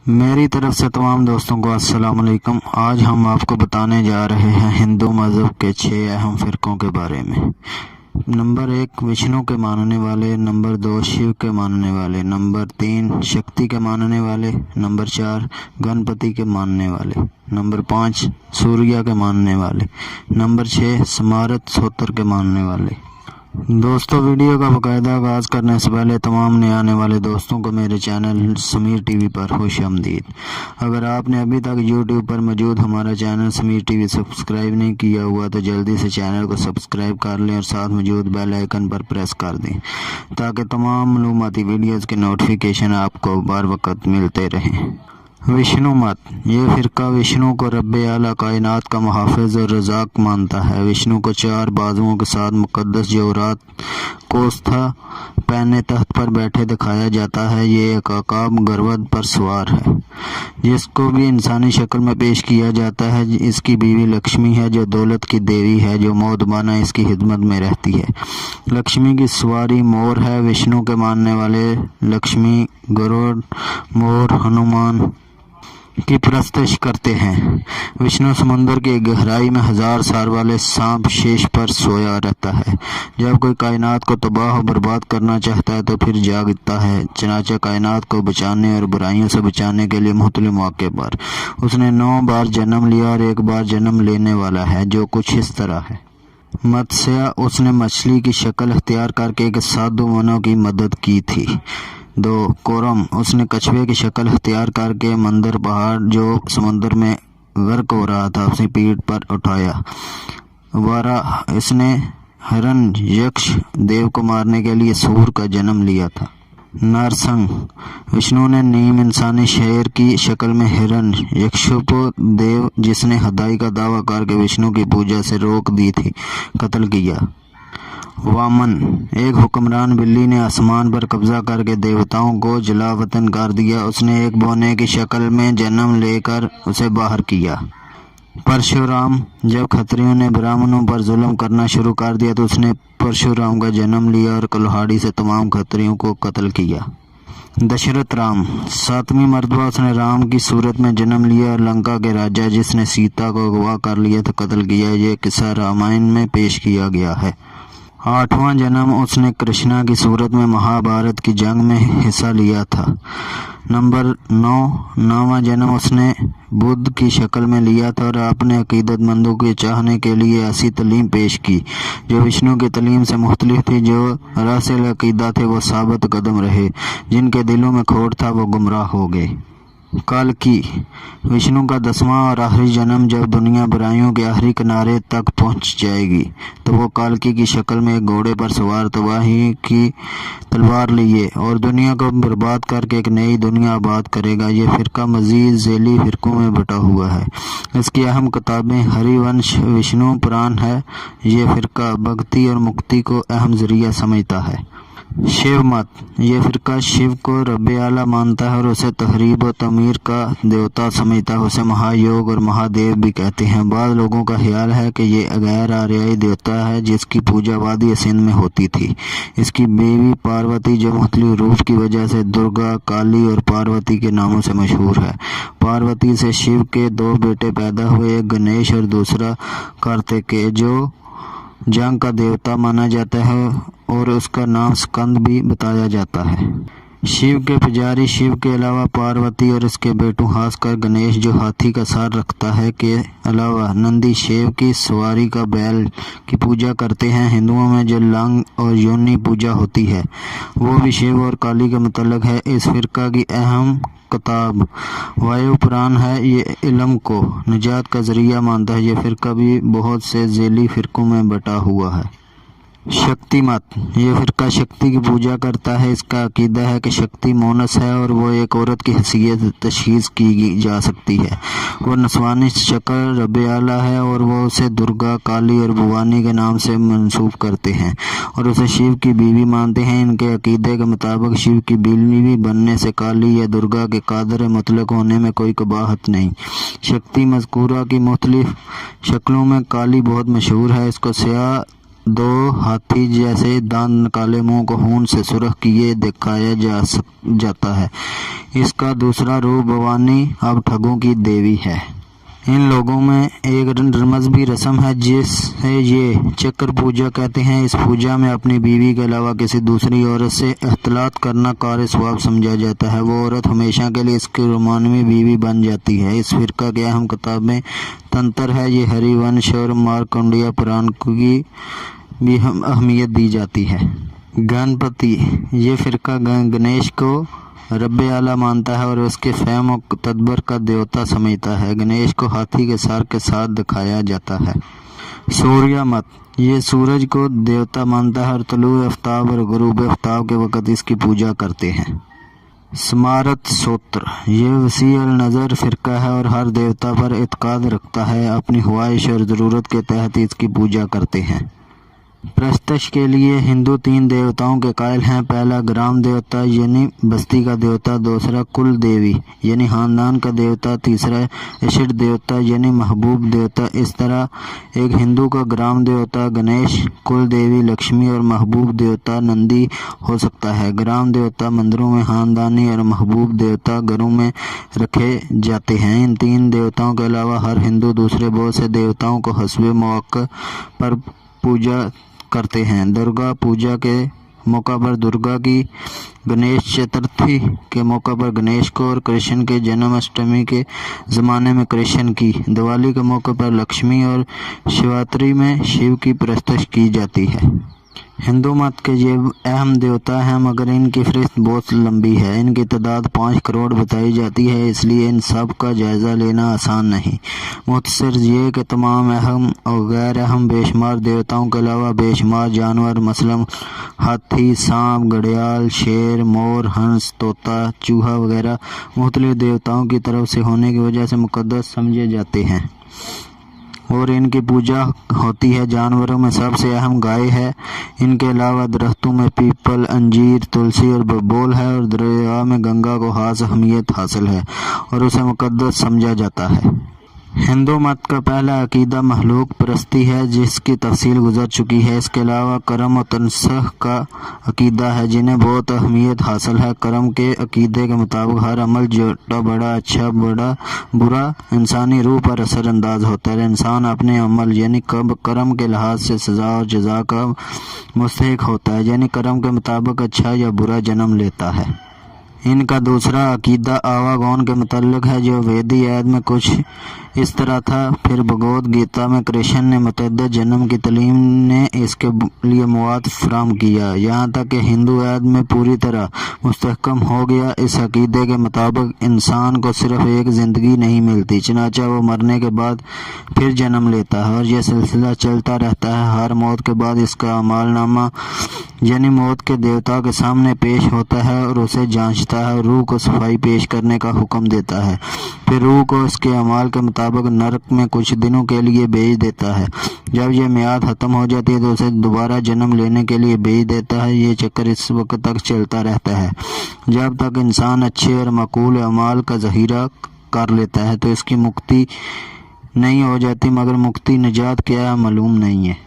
میری طرف سے تمام دوستوں کو السلام علیکم۔ آج ہم آپ کو بتانے جا رہے ہیں ہندو مذہب کے 6 اہم فرقوں کے بارے میں۔ نمبر 1 وشنو کے ماننے والے، نمبر 2 شیو کے ماننے والے، نمبر 3 شکتی کے ماننے والے، نمبر 4 گنپتی کے ماننے والے، نمبر 5 سوریا کے ماننے والے، نمبر 6 سمارت سوتر کے ماننے والے۔ دوستو، ویڈیو کا باقاعدہ آغاز کرنے سے پہلے تمام نئے آنے والے دوستوں کو میرے چینل سمیر ٹی وی پر خوش آمدید۔ اگر آپ نے ابھی تک یوٹیوب پر موجود ہمارا channel Sameer T V subscribe نہیں کیا ہوا تو جلدی سے چینل کو سبسکرائب کر لیں اور ساتھ موجود بیل آئیکن پر پریس کر دیں تاکہ تمام معلوماتی ویڈیوز کے نوٹیفیکیشن آپ کو بر وقت ملتے رہیں۔ وشنو مت، یہ فرقہ وشنو کو رب اعلیٰ کائنات کا محافظ اور رزاق مانتا ہے۔ وشنو کو 4 بازوؤں کے ساتھ مقدس جوہرات کوستھا پہنے تخت پر بیٹھے دکھایا جاتا ہے۔ یہ ایک عقاب گروڈ پر سوار ہے جس کو بھی انسانی شکل میں پیش کیا جاتا ہے۔ اس کی بیوی لکشمی ہے جو دولت کی دیوی ہے جو مودبانہ اس کی خدمت میں رہتی ہے۔ لکشمی کی سواری مور ہے۔ وشنو کے ماننے والے لکشمی، گروڈ، مور، ہنومان کی پرستش کرتے ہیں۔ وشنو سمندر کی گہرائی میں 1000 سر والے سانپ شیش پر سویا رہتا ہے۔ جب کوئی کائنات کو تباہ و برباد کرنا چاہتا ہے تو پھر جاگتا ہے۔ چنانچہ کائنات کو بچانے اور برائیوں سے بچانے کے لیے مختلف مواقع پر اس نے 9 بار جنم لیا اور 1 بار جنم لینے والا ہے، جو کچھ اس طرح ہے۔ متسیا، اس نے مچھلی کی شکل اختیار کر کے ایک سادھو منو کی مدد کی تھی۔ 2 کورم، اس نے کچھوے کی شکل اختیار کر کے مندر پہاڑ جو سمندر میں غرق ہو رہا تھا اپنی پیٹھ پر اٹھایا۔ وارا، اس نے ہرن یکش دیو کو مارنے کے لیے سور کا جنم لیا تھا۔ نرسنگ، وشنو نے نیم انسانی شیر کی شکل میں ہرن یکشپو دیو جس نے خدائی کا دعویٰ کر کے وشنو کی پوجا سے روک دی تھی قتل کیا۔ وامن، ایک حکمران بلی نے آسمان پر قبضہ کر کے دیوتاؤں کو جلا وطن کر دیا۔ اس نے ایک بونے کی شکل میں جنم لے کر اسے باہر کیا۔ پرشورام، جب کھتریوں نے برہمنوں پر ظلم کرنا شروع کر دیا تو اس نے پرشورام کا جنم لیا اور کلہاڑی سے تمام کھتریوں کو قتل کیا۔ دشرت رام، 7ویں مرتبہ اس نے رام کی صورت میں جنم لیا اور لنکا کے راجا جس نے سیتا کو اغوا کر لیا تھا قتل کیا۔ یہ قصہ رامائن میں پیش کیا گیا ہے۔ 8واں جنم اس نے کرشنا کی صورت میں مہابھارت کی جنگ میں حصہ لیا تھا۔ نمبر 9واں جنم اس نے بدھ کی شکل میں لیا تھا اور اپنے عقیدت مندوں کے چاہنے کے لیے ایسی تعلیم پیش کی جو وشنو کی تعلیم سے مختلف تھی۔ جو راسل عقیدہ تھے وہ ثابت قدم رہے، جن کے دلوں میں کھوٹ تھا وہ گمراہ ہو گئے۔ کالکی، وشنو کا 10واں اور آخری جنم جب دنیا برائیوں کے آخری کنارے تک پہنچ جائے گی تو وہ کالکی کی شکل میں ایک گھوڑے پر سوار تباہی کی تلوار لیے اور دنیا کو برباد کر کے ایک نئی دنیا آباد کرے گا۔ یہ فرقہ مزید ذیلی فرقوں میں بٹا ہوا ہے۔ اس کی اہم کتابیں ہری ونش، وشنو پران ہے۔ یہ فرقہ بھکتی اور مکتی کو اہم ذریعہ سمجھتا ہے۔ شیو مت، یہ فرقہ شیو کو رب اعلیٰ مانتا ہے اور اسے تحریب و تعمیر کا دیوتا سمجھتا ہے۔ اسے مہا یوگ اور مہادیو بھی کہتے ہیں۔ بعض لوگوں کا خیال ہے کہ یہ غیر آریائی دیوتا ہے جس کی پوجا وادی سندھ میں ہوتی تھی۔ اس کی بیوی پاروتی جو مختلف روپ کی وجہ سے درگا، کالی اور پاروتی کے ناموں سے مشہور ہے۔ پاروتی سے شیو کے 2 بیٹے پیدا ہوئے، ایک گنیش اور دوسرا کارتکیہ جو جنگ کا دیوتا مانا جاتا ہے اور اس کا نام سکند بھی بتایا جاتا ہے۔ شیو کے پجاری شیو کے علاوہ پاروتی اور اس کے بیٹوں خاص کر گنیش جو ہاتھی کا سر رکھتا ہے کے علاوہ نندی شیو کی سواری کا بیل کی پوجا کرتے ہیں۔ ہندوؤں میں جو لنگ اور یونی پوجا ہوتی ہے وہ بھی شیو اور کالی کے متعلق ہے۔ اس فرقہ کی اہم کتاب وایو پران ہے۔ یہ علم کو نجات کا ذریعہ مانتا ہے۔ یہ فرقہ بھی بہت سے ذیلی فرقوں میں بٹا ہوا ہے۔ شکتی مت، یہ فرقہ شکتی کی پوجا کرتا ہے۔ اس کا عقیدہ ہے کہ شکتی مونس ہے اور وہ ایک عورت کی حیثیت تشخیص کی جا سکتی ہے۔ وہ نسوانی شکل رب اعلیٰ ہے اور وہ اسے درگا، کالی اور بھوانی کے نام سے منسوب کرتے ہیں اور اسے شیو کی بیوی مانتے ہیں۔ ان کے عقیدے کے مطابق شیو کی بیوی بننے سے کالی یا درگا کے قادر مطلق ہونے میں کوئی قباحت نہیں۔ شکتی مذکورہ کی مختلف شکلوں میں کالی بہت مشہور ہے۔ اس کو سیاہ दो हाथी जैसे दांत काले मुंह को खून से सुर्ख किए दिखाया जाता है। इसका दूसरा रूप भवानी अब ठगों की देवी है। इन लोगों में एक मजहबी रस्म है जिसे ये चक्र पूजा कहते हैं। इस पूजा में अपनी बीवी के अलावा किसी दूसरी औरत से इख्तिलात करना कार सवाब समझा जाता है। वो औरत हमेशा के लिए इसकी रोमानवी बीवी बन जाती है। इस फिरका की अहम किताबें तंत्र है। ये हरिवंश और मार्कंडेय पुराण की भी अहमियत दी जाती है। गणपति, ये फिरका गणेश को रब्बे आला मानता है और उसके फहम और तदब्बर का देवता समझता है। गणेश को हाथी के सर के साथ दिखाया जाता है। सूर्य मत, ये सूरज को देवता मानता है और तलुए आफ्ताब और गुरूब आफ्ताब के वक़्त इसकी पूजा करते हैं। स्मारत सूत्र, ये वसी अल नज़र फ़िरका है और हर देवता पर इत्काद रखता है। अपनी ख्वाहिश और ज़रूरत के तहत इसकी पूजा करते हैं। प्रस्तश के लिए हिंदू 3 देवताओं के कायल हैं। पहला ग्राम देवता यानी बस्ती का देवता, दूसरा कुल देवी यानी खानदान का देवता, तीसरा इष्ट देवता यानी महबूब देवता। इस तरह एक हिंदू का ग्राम देवता गणेश, कुल देवी लक्ष्मी और महबूब देवता नंदी हो सकता है। ग्राम देवता मंदिरों में, खानदानी और महबूब देवता घरों में रखे जाते हैं। इन 3 देवताओं के अलावा हर हिंदू दूसरे बहुत से देवताओं को हस्बे मौके पर पूजा करते हैं। दुर्गा पूजा के मौका पर दुर्गा की, गणेश चतुर्थी के मौका पर गणेश को और कृष्ण के जन्माष्टमी के ज़माने में कृष्ण की, दिवाली के मौके पर लक्ष्मी और शिवरात्रि में शिव की प्रस्तुत की जाती है। हिंदू मत के ये अहम देवता हैं मगर इनकी फहरिस्त बहुत लंबी है। इनकी तादाद 5 करोड़ बताई जाती है, इसलिए इन सब का जायज़ा लेना आसान नहीं। मुख्तसर ये कि तमाम अहम और गैर अहम बेशुमार देवताओं के अलावा बेशुमार जानवर मसलन हाथी, सांप, घड़ियाल, शेर, मोर, हंस, तोता, चूहा वगैरह मुख्तलिफ देवताओं की तरफ से होने की वजह से मुक़द्दस समझे जाते हैं और इनकी पूजा होती है। जानवरों में सबसे अहम गाय है। इनके अलावा दरख्तों में पीपल, अंजीर, तुलसी और बबूल है और दरिया में गंगा को खास अहमियत हासिल है और उसे मुक़द्दस समझा जाता है। हिंदू मत का पहला अकीदा महलूक परस्ती है जिसकी तफसील गुजर चुकी है। इसके अलावा करम और तनसख का अकीदा है जिन्हें बहुत अहमियत हासिल है। करम के अकीदे के मुताबिक हर अमल छोटा बड़ा, अच्छा बड़ा, बुरा इंसानी रूह पर असर अंदाज होता है। इंसान अपने अमल यानी करम के लिहाज से सज़ा और जज़ा का मुस्तहिक होता है, यानी करम के मुताबिक अच्छा या बुरा जन्म लेता है। इनका दूसरा अकीदा आवागौन के मुतल्लिक है जो वेदी ऐद में कुछ इस तरह था। फिर भगवद गीता में कृष्ण ने मुतअद्दिद जन्म की तालीम ने इसके लिए मवाद फराहम किया, यहाँ तक कि हिंदू ऐद में पूरी तरह मुस्तहकम हो गया। इस अकीदे के मुताबिक इंसान को सिर्फ एक ज़िंदगी नहीं मिलती, चनाचा वो मरने के बाद फिर जन्म लेता है और यह सिलसिला चलता रहता है। हर मौत के बाद इसका अमालनामा यानी मौत के देवता के सामने पेश होता है और उसे जांचता है और रूह को सफाई पेश करने का हुक्म देता है। फिर रूह को उसके अमाल के मुताबिक नरक में कुछ दिनों के लिए भेज देता है। जब यह मियाद ख़त्म हो जाती है तो उसे दोबारा जन्म लेने के लिए भेज देता है। ये चक्कर इस वक्त तक चलता रहता है जब तक इंसान अच्छे और माकूल अमाल का ज़ख़ीरा कर लेता है तो इसकी मुक्ति नहीं हो जाती, मगर मुक्ति निजात क्या है मालूम नहीं है।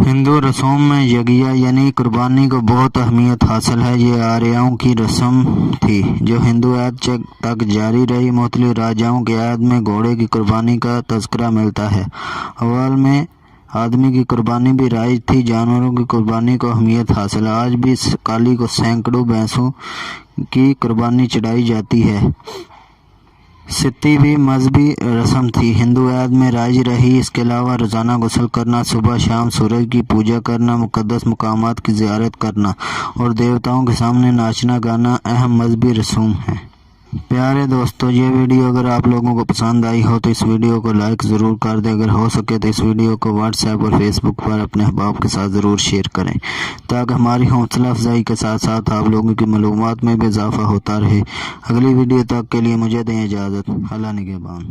हिंदू रस्म में यज्ञ यानी कुर्बानी को बहुत अहमियत हासिल है। ये आर्यों की रस्म थी जो हिंदू ऐद तक जारी रही। मुख्तलिफ राजाओं के ऐद में घोड़े की कुर्बानी का तज़किरा मिलता है। अव्वल में आदमी की कुर्बानी भी राइज थी, जानवरों की कुर्बानी को अहमियत हासिल है। आज भी इस काली को सैकड़ों भैंसों की कुर्बानी चढ़ाई जाती है। सित्ती भी मजहबी रस्म थी, हिंदू ऐद में राइज रही। इसके अलावा रोज़ाना गुस्ल करना, सुबह शाम सूरज की पूजा करना, मुक़द्दस मकामात की ज़ियारत करना और देवताओं के सामने नाचना गाना अहम मजहबी रसूम हैं। प्यारे दोस्तों, ये वीडियो अगर आप लोगों को पसंद आई हो तो इस वीडियो को लाइक ज़रूर कर दें। अगर हो सके तो इस वीडियो को व्हाट्सएप और फेसबुक पर अपने अहबाब के साथ ज़रूर शेयर करें ताकि हमारी हौसला अफजाई के साथ साथ आप लोगों की मालूमात में भी इजाफ़ा होता रहे। अगली वीडियो तक के लिए मुझे दें इजाज़त। अल्लाह निगहबान।